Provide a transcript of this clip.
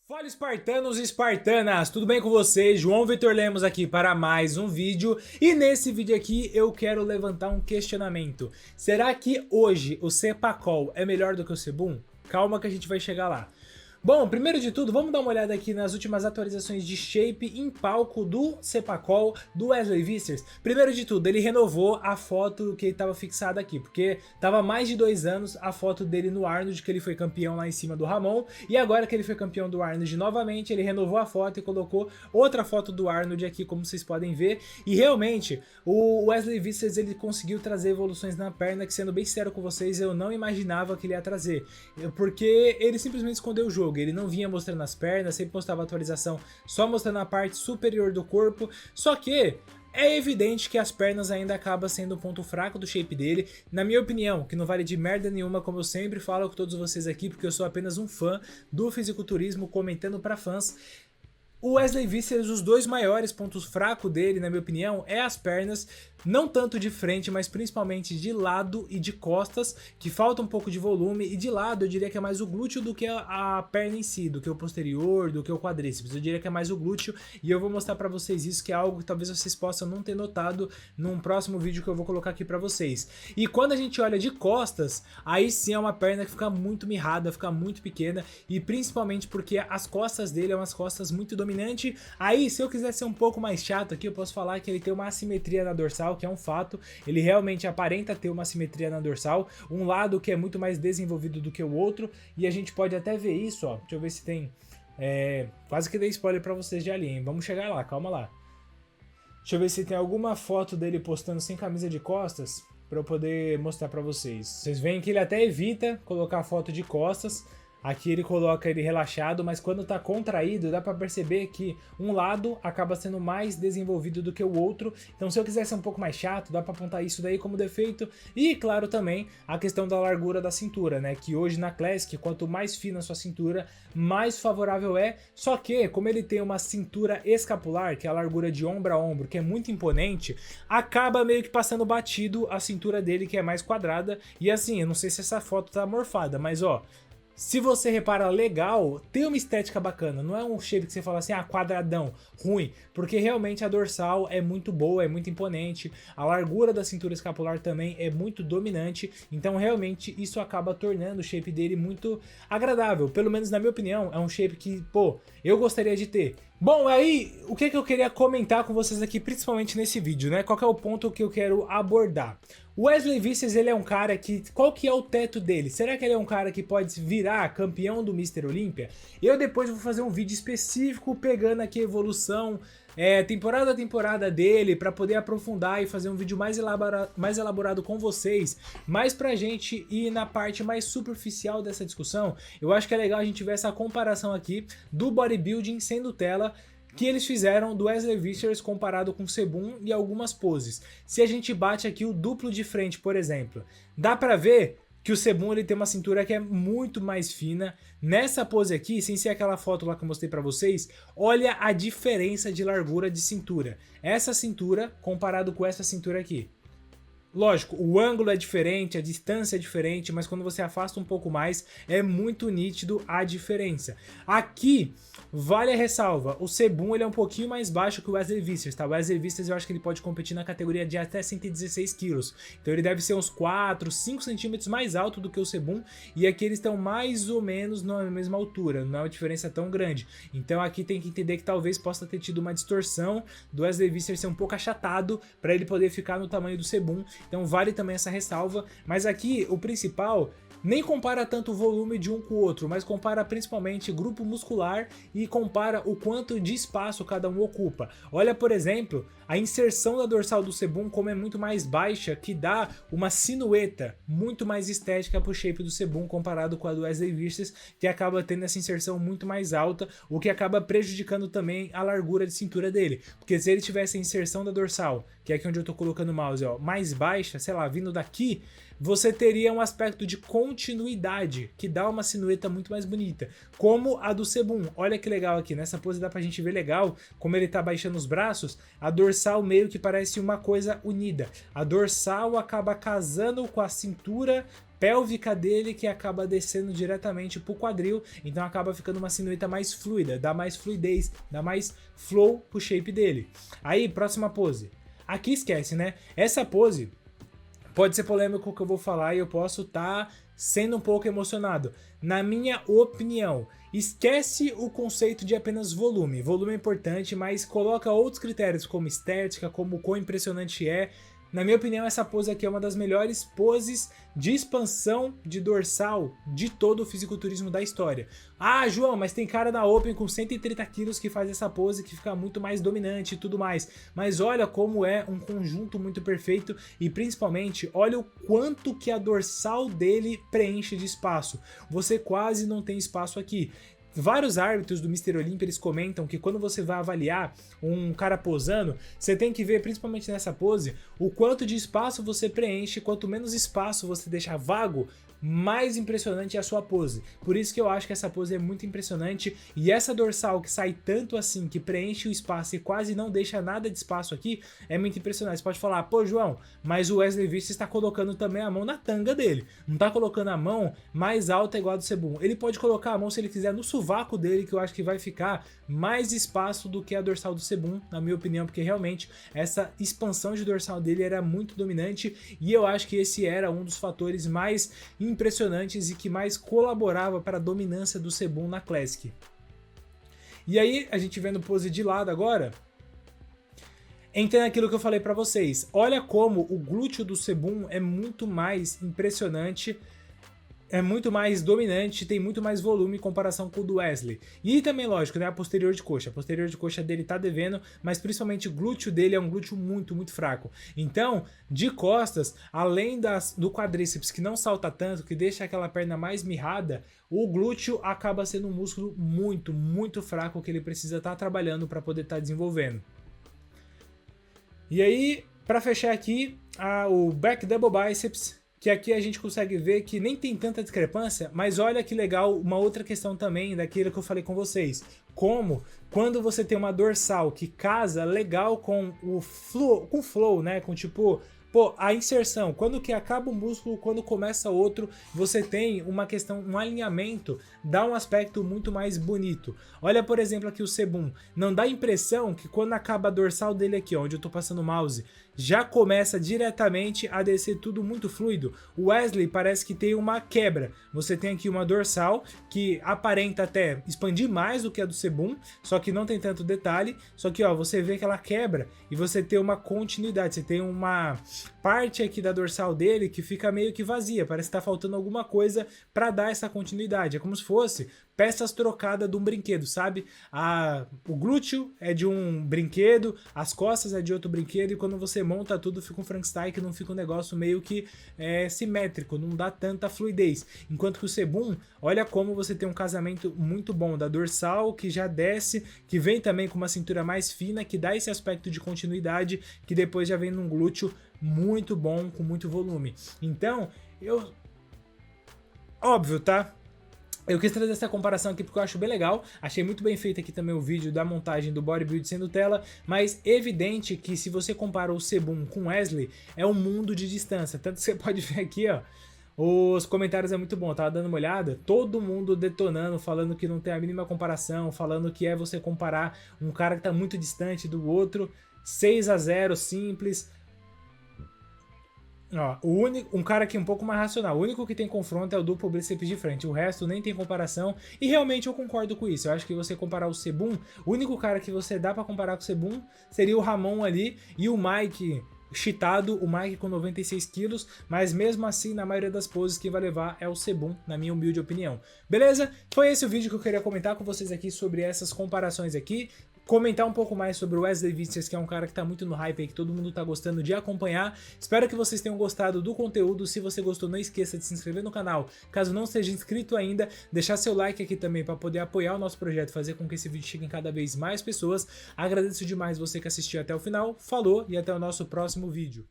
Fala espartanos e espartanas, tudo bem com vocês? João Vitor Lemos aqui para mais um vídeo e nesse vídeo aqui eu quero levantar um questionamento. Será que hoje o Cepacol é melhor do que o Sebum? Calma que a gente vai chegar lá. Bom, primeiro de tudo, vamos dar uma olhada aqui nas últimas atualizações de shape em palco do Cepacol, do Wesley Vissers. Primeiro de tudo, ele renovou a foto que estava fixada aqui, porque estava mais de 2 anos a foto dele no Arnold, que ele foi campeão lá em cima do Ramon, e agora que ele foi campeão do Arnold novamente, ele renovou a foto e colocou outra foto do Arnold aqui, como vocês podem ver, e realmente, o Wesley Vissers, ele conseguiu trazer evoluções na perna, que sendo bem sincero com vocês, eu não imaginava que ele ia trazer, porque ele simplesmente escondeu o jogo. Ele não vinha mostrando as pernas, sempre postava atualização só mostrando a parte superior do corpo, só que é evidente que as pernas ainda acabam sendo o ponto fraco do shape dele, na minha opinião, que não vale de merda nenhuma, como eu sempre falo com todos vocês aqui, porque eu sou apenas um fã do fisiculturismo comentando para fãs. O Wesley Vissers, os dois maiores pontos fracos dele, na minha opinião, é as pernas, não tanto de frente, mas principalmente de lado e de costas, que falta um pouco de volume, e de lado eu diria que é mais o glúteo do que a perna em si, do que o posterior, do que o quadríceps, eu diria que é mais o glúteo, e eu vou mostrar pra vocês isso, que é algo que talvez vocês possam não ter notado num próximo vídeo que eu vou colocar aqui pra vocês. E quando a gente olha de costas, aí sim é uma perna que fica muito mirrada, fica muito pequena, e principalmente porque as costas dele são umas costas muito dominante. Aí, se eu quiser ser um pouco mais chato aqui, eu posso falar que ele tem uma assimetria na dorsal, que é um fato. Ele realmente aparenta ter uma assimetria na dorsal, um lado que é muito mais desenvolvido do que o outro, e a gente pode até ver isso, ó. Deixa eu ver se tem... quase que dei spoiler pra vocês de ali, hein? Vamos chegar lá, calma lá. Deixa eu ver se tem alguma foto dele postando sem camisa de costas, pra eu poder mostrar pra vocês. Vocês veem que ele até evita colocar foto de costas. Aqui ele coloca ele relaxado, mas quando tá contraído dá pra perceber que um lado acaba sendo mais desenvolvido do que o outro. Então se eu quiser ser um pouco mais chato, dá pra apontar isso daí como defeito. E claro também a questão da largura da cintura, né? Que hoje na Classic, quanto mais fina a sua cintura, mais favorável é. Só que como ele tem uma cintura escapular, que é a largura de ombro a ombro, que é muito imponente, acaba meio que passando batido a cintura dele, que é mais quadrada. E assim, eu não sei se essa foto tá morfada, mas ó... Se você repara legal, tem uma estética bacana, não é um shape que você fala assim, ah, quadradão, ruim, porque realmente a dorsal é muito boa, é muito imponente, a largura da cintura escapular também é muito dominante, então realmente isso acaba tornando o shape dele muito agradável, pelo menos na minha opinião, é um shape que, pô, eu gostaria de ter. Bom, aí, o que eu queria comentar com vocês aqui, principalmente nesse vídeo, né? Qual que é o ponto que eu quero abordar? O Wesley Vissers, ele é um cara que... Qual que é o teto dele? Será que ele é um cara que pode virar campeão do Mr. Olympia? Eu depois vou fazer um vídeo específico pegando aqui a evolução, temporada a temporada dele, para poder aprofundar e fazer um vídeo mais elaborado com vocês. Mas pra gente ir na parte mais superficial dessa discussão, eu acho que é legal a gente ver essa comparação aqui do bodybuilding sem Nutella, que eles fizeram do Wesley Vissers comparado com o Sebum e algumas poses. Se a gente bate aqui o duplo de frente, por exemplo, dá pra ver que o Sebum ele tem uma cintura que é muito mais fina. Nessa pose aqui, sem ser aquela foto lá que eu mostrei pra vocês, olha a diferença de largura de cintura. Essa cintura comparado com essa cintura aqui. Lógico, o ângulo é diferente, a distância é diferente, mas quando você afasta um pouco mais, é muito nítido a diferença. Aqui, vale a ressalva, o Sebum ele é um pouquinho mais baixo que o Wesley Vissers, tá? O Wesley Vissers eu acho que ele pode competir na categoria de até 116 quilos. Então ele deve ser uns 4, 5 centímetros mais alto do que o Sebum, e aqui eles estão mais ou menos na mesma altura, não é uma diferença tão grande. Então aqui tem que entender que talvez possa ter tido uma distorção do Wesley Vissers ser um pouco achatado para ele poder ficar no tamanho do Sebum. Então vale também essa ressalva, mas aqui o principal nem compara tanto o volume de um com o outro, mas compara principalmente grupo muscular e compara o quanto de espaço cada um ocupa. Olha, por exemplo, a inserção da dorsal do Sebum como é muito mais baixa, que dá uma silhueta muito mais estética pro shape do Sebum comparado com a do Wesley Vissers, que acaba tendo essa inserção muito mais alta, o que acaba prejudicando também a largura de cintura dele, porque se ele tivesse a inserção da dorsal, que é aqui onde eu tô colocando o mouse, ó, mais baixa, sei lá, vindo daqui, você teria um aspecto de continuidade, que dá uma silhueta muito mais bonita, como a do Sebum. Olha que legal aqui, nessa pose dá pra gente ver legal como ele tá baixando os braços, a dorsal meio que parece uma coisa unida. A dorsal acaba casando com a cintura pélvica dele que acaba descendo diretamente pro quadril, então acaba ficando uma silhueta mais fluida, dá mais fluidez, dá mais flow pro shape dele. Aí, próxima pose. Aqui esquece, né? Essa pose pode ser polêmico o que eu vou falar e eu posso estar sendo um pouco emocionado. Na minha opinião, esquece o conceito de apenas volume. Volume é importante, mas coloca outros critérios como estética, como quão impressionante é. Na minha opinião, essa pose aqui é uma das melhores poses de expansão de dorsal de todo o fisiculturismo da história. Ah, João, mas tem cara na Open com 130 quilos que faz essa pose que fica muito mais dominante e tudo mais. Mas olha como é um conjunto muito perfeito e principalmente olha o quanto que a dorsal dele preenche de espaço. Você quase não tem espaço aqui. Vários árbitros do Mr. Olympia eles comentam que quando você vai avaliar um cara posando, você tem que ver, principalmente nessa pose, o quanto de espaço você preenche. Quanto menos espaço você deixa vago, mais impressionante é a sua pose. Por isso que eu acho que essa pose é muito impressionante, e essa dorsal que sai tanto assim, que preenche o espaço e quase não deixa nada de espaço aqui, é muito impressionante. Você pode falar, pô João, mas o Wesley Visscher está colocando também a mão na tanga dele, não está colocando a mão mais alta igual a do Sebum. Ele pode colocar a mão, se ele quiser, no sovaco dele, que eu acho que vai ficar mais espaço do que a dorsal do Sebum, na minha opinião, porque realmente essa expansão de dorsal dele era muito dominante, e eu acho que esse era um dos fatores mais impressionantes e que mais colaborava para a dominância do Sebum na Classic. E aí, a gente vendo pose de lado agora, entra naquilo que eu falei para vocês. Olha como o glúteo do Sebum é muito mais impressionante, é muito mais dominante, tem muito mais volume em comparação com o do Wesley. E também, lógico, né, a posterior de coxa. A posterior de coxa dele tá devendo, mas principalmente o glúteo dele é um glúteo muito, muito fraco. Então, de costas, além do quadríceps que não salta tanto, que deixa aquela perna mais mirrada, o glúteo acaba sendo um músculo muito, muito fraco que ele precisa estar trabalhando para poder estar desenvolvendo. E aí, para fechar aqui, o back double biceps, que aqui a gente consegue ver que nem tem tanta discrepância, mas olha que legal, uma outra questão também daquilo que eu falei com vocês. Como quando você tem uma dorsal que casa legal com o flow, né? Com tipo, pô, a inserção, quando que acaba um músculo, quando começa outro, você tem uma questão, um alinhamento, dá um aspecto muito mais bonito. Olha, por exemplo, aqui o Sebum, não dá a impressão que quando acaba a dorsal dele aqui, ó, onde eu tô passando o mouse, já começa diretamente a descer tudo muito fluido. O Wesley parece que tem uma quebra. Você tem aqui uma dorsal que aparenta até expandir mais do que a do Sebum, só que não tem tanto detalhe. Só que ó, você vê que ela quebra e você tem uma continuidade. Você tem uma parte aqui da dorsal dele que fica meio que vazia. Parece que tá faltando alguma coisa para dar essa continuidade. É como se fosse peças trocadas de um brinquedo, sabe? O glúteo é de um brinquedo, as costas é de outro brinquedo, e quando você monta tudo fica um Frankenstein, que não fica um negócio meio que simétrico, não dá tanta fluidez. Enquanto que o Sebum, olha como você tem um casamento muito bom da dorsal, que já desce, que vem também com uma cintura mais fina, que dá esse aspecto de continuidade, que depois já vem num glúteo muito bom, com muito volume. Então, óbvio, tá? Eu quis trazer essa comparação aqui porque eu acho bem legal, achei muito bem feito aqui também o vídeo da montagem do bodybuild sem Nutella, mas evidente que se você compara o Sebum com o Wesley, é um mundo de distância, tanto que você pode ver aqui, ó, os comentários é muito bom, eu tava dando uma olhada, todo mundo detonando, falando que não tem a mínima comparação, falando que é você comparar um cara que tá muito distante do outro, 6-0, simples. Ó, um cara aqui um pouco mais racional, o único que tem confronto é o duplo bíceps de frente, o resto nem tem comparação, e realmente eu concordo com isso. Eu acho que você comparar o Sebum, o único cara que você dá pra comparar com o Sebum seria o Ramon ali e o Mike cheatado, o Mike com 96 quilos, mas mesmo assim na maioria das poses quem vai levar é o Sebum, na minha humilde opinião. Beleza? Foi esse o vídeo que eu queria comentar com vocês aqui sobre essas comparações aqui. Comentar um pouco mais sobre o Wesley Visscher, que é um cara que tá muito no hype aí, que todo mundo tá gostando de acompanhar. Espero que vocês tenham gostado do conteúdo. Se você gostou, não esqueça de se inscrever no canal. Caso não seja inscrito ainda, deixar seu like aqui também para poder apoiar o nosso projeto, fazer com que esse vídeo chegue em cada vez mais pessoas. Agradeço demais você que assistiu até o final. Falou e até o nosso próximo vídeo.